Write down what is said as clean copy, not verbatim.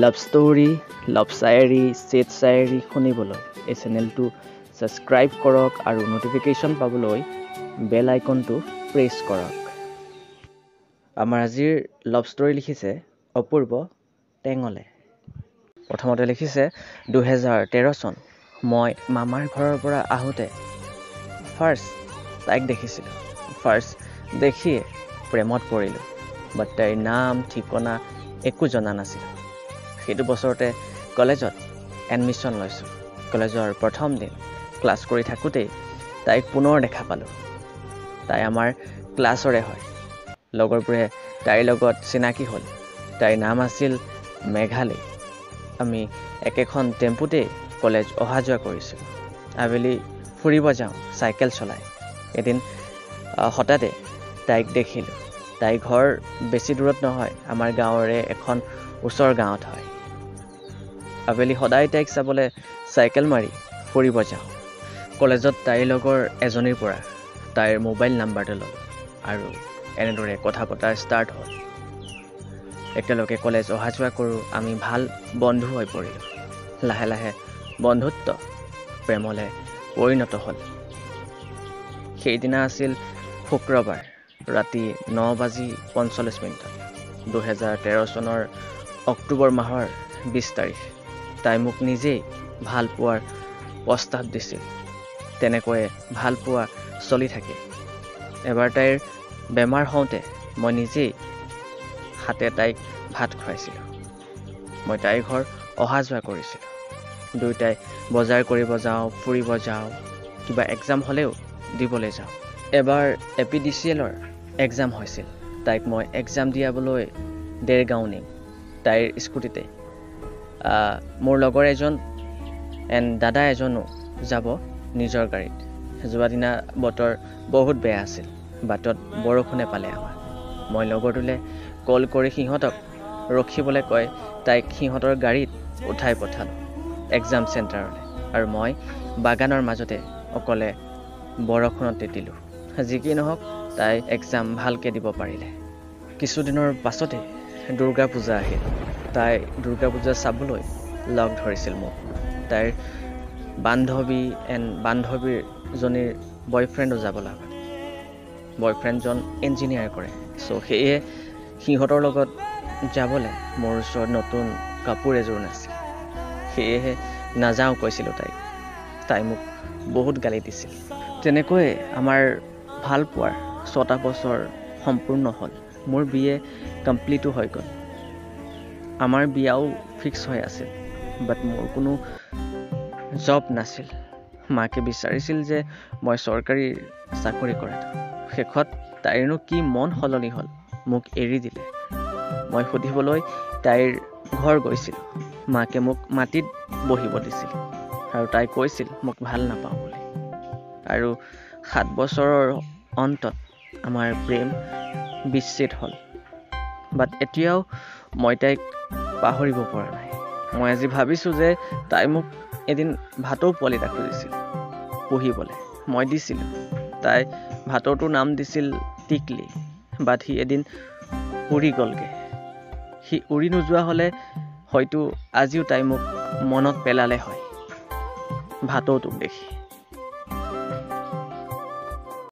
Love story, লাভ শ্বায়াৰী, set শ্বায়াৰী শুনিবলৈ এই চেনেলটো ছাবস্ক্ৰাইব কৰক আৰু ন'টিফিকেশ্যন পাবলৈ বেল আইকনটো প্ৰেছ কৰক। আমাৰ আজিৰ লাভ ষ্টৰী লিখিছে অপূৰ্ব টেঙলে। প্ৰথমতে লিখিছে 2013 চন। মই মামাৰ ঘৰৰ পৰা আহোঁতে ফাৰ্ষ্ট তাইক দেখিছিলোঁ। ফাৰ্ষ্ট দেখিয়ে প্ৰেমত পৰিলোঁ, বাট তাইৰ নাম ঠিকনা একো জনা নাছিলোঁ। সেইটো বছৰতে কলেজত এডমিশ্যন লৈছোঁ। কলেজৰ প্ৰথম দিন ক্লাছ কৰি থাকোঁতেই তাইক পুনৰ দেখা পালোঁ। তাই আমাৰ ক্লাছৰে হয়। লগৰবোৰে তাইৰ লগত চিনাকি হ'ল। তাইৰ নাম আছিল মেঘালী। আমি একেখন টেম্পুতেই কলেজ অহা যোৱা কৰিছিলোঁ। আবেলি ফুৰিব যাওঁ চাইকেল চলাই। এদিন হঠাতে তাইক দেখিলোঁ। তাইৰ ঘৰ বেছি দূৰত নহয়, আমাৰ গাঁৱৰে এখন ওচৰ গাঁৱত হয়। আবেলি সদায় তাইক চাবলৈ চাইকেল মাৰি ফুৰিব যাওঁ। কলেজত তাইৰ লগৰ এজনীৰ পৰা তাইৰ মোবাইল নাম্বাৰটো ল'লোঁ আৰু এনেদৰে কথা পতা ষ্টাৰ্ট হ'ল। একেলগে কলেজ অহা যোৱা কৰোঁ। আমি ভাল বন্ধু হৈ পৰিলোঁ। লাহে লাহে বন্ধুত্ব প্ৰেমলৈ পৰিণত হ'ল। সেইদিনা আছিল শুক্ৰবাৰ, ৰাতি 9:45। 2013 চনৰ অক্টোবৰ মাহৰ 20 তাৰিখ। তাই মোক নিজেই ভাল পোৱাৰ প্ৰস্তাৱ দিছিল। তেনেকৈয়ে ভাল পোৱা চলি থাকে। এবাৰ তাইৰ বেমাৰ হওঁতে মই নিজেই হাতে তাইক ভাত খুৱাইছিলোঁ। মই তাইৰ ঘৰ অহা যোৱা কৰিছিলোঁ। দুয়োটাই বজাৰ কৰিব যাওঁ, ফুৰিব যাওঁ, কিবা এক্সাম হ'লেও দিবলৈ যাওঁ। এবাৰ APDCLৰ এক্সাম হৈছিল। তাইক মই এক্সাম দিয়াবলৈ দেৰগাঁও নিম তাইৰ স্কুটিতে। মোৰ লগৰ এজন এণ্ড দাদা এজনো যাব নিজৰ গাড়ীত। যোৱা দিনা বতৰ বহুত বেয়া আছিল। বাটত বৰষুণে পালে আমাক। মই লগৰটোলৈ কল কৰি সিহঁতক ৰখিবলৈ কৈ তাইক সিহঁতৰ গাড়ীত উঠাই পঠালোঁ এক্সাম চেণ্টাৰলৈ, আৰু মই বাগানৰ মাজতে অকলে বৰষুণত তিতিলোঁ। যি কি নহওক, তাই এক্সাম ভালকৈ দিব পাৰিলে। কিছুদিনৰ পাছতে দুৰ্গা পূজা আহিল। তাই দুৰ্গা পূজা চাবলৈ লগ ধৰিছিল মোক। তাইৰ বান্ধৱীজনীৰ বয়ফ্ৰেণ্ডো যাব লগা। বয়ফ্ৰেণ্ডজন ইঞ্জিনিয়াৰ কৰে। চ' সেয়ে সিহঁতৰ লগত যাবলৈ মোৰ ওচৰত নতুন কাপোৰ এযোৰ নাছিল। সেয়েহে নাযাওঁ কৈছিলোঁ তাইক। তাই মোক বহুত গালি দিছিল। তেনেকৈয়ে আমাৰ ভাল পোৱাৰ 6টা বছৰ সম্পূৰ্ণ হ'ল। মোৰ BA কমপ্লিটো হৈ গ'ল। আমাৰ বিয়াও ফিক্স হৈ আছিল, বাট মোৰ কোনো জব নাছিল। মাকে বিচাৰিছিল যে মই চৰকাৰী চাকৰি কৰাটো। শেষত তাইৰনো কি মন সলনি হ'ল, মোক এৰি দিলে। মই সুধিবলৈ তাইৰ ঘৰ গৈছিলোঁ। মাকে মোক মাটিত বহিব দিছিল আৰু তাই কৈছিল মোক ভাল নাপাওঁ বুলি। আৰু 7 বছৰৰ অন্তত আমাৰ প্ৰেম বিচ্ছেদ হ'ল। বাট এতিয়াও মই তাইক পাহৰিব পৰা নাই। মই আজি ভাবিছোঁ যে তাই মোক এদিন ভাটৌ পোৱালি এটা খুজিছিল পুহিবলৈ। মই দিছিলোঁ। তাই ভাটৌটোৰ নাম দিছিল টিকলি। বাট সি এদিন উৰি গ'লগৈ। সি উৰি নোযোৱা হ'লে হয়তো আজিও তাই মোক মনত পেলালে হয় ভাটৌটোক দেখি।